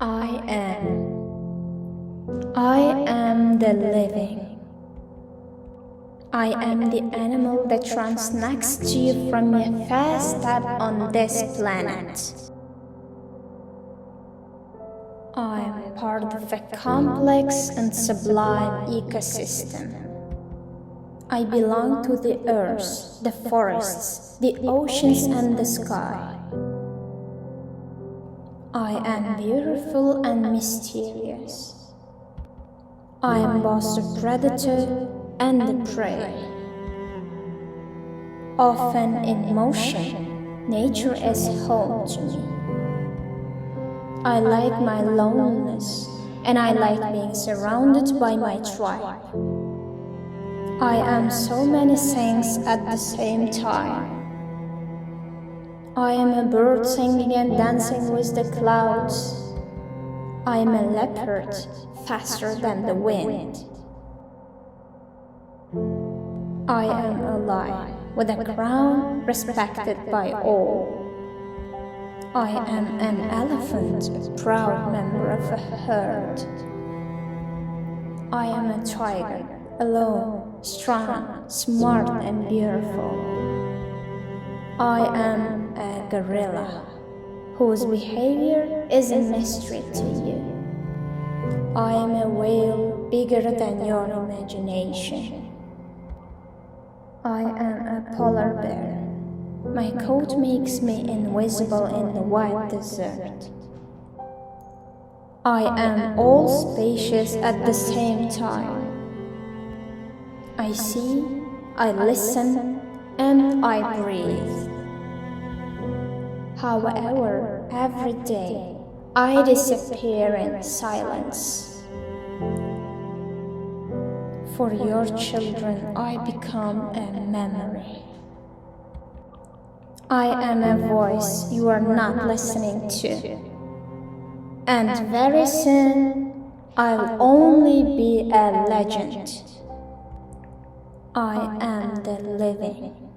I am. I am the living. I am the animal that runs next to you from your first step on this planet. I am part of a complex and sublime ecosystem. I belong to the earth, the forests, the oceans, and the sky. I am beautiful and mysterious. I am both the predator and the prey. Often in motion, nature is home to me. I like my loneliness, and I like being surrounded by my tribe. I am so many things at the same time. I am a bird singing and dancing with the clouds. I am a leopard, faster than the wind. I am alive, with a crown respected by all. I am an elephant, a proud member of a herd. I am a tiger, alone, strong, smart, and beautiful. I am a gorilla, whose behavior is a mystery to you. I am a whale bigger than your imagination. I am a polar bear. My coat makes me invisible in the white desert. I am all spacious at the same time. I see, I listen, and I breathe. However, every day, I disappear in silence. For your children, I become a memory. I am a voice you are not listening to. And very soon, I'll only be a legend. I am the living.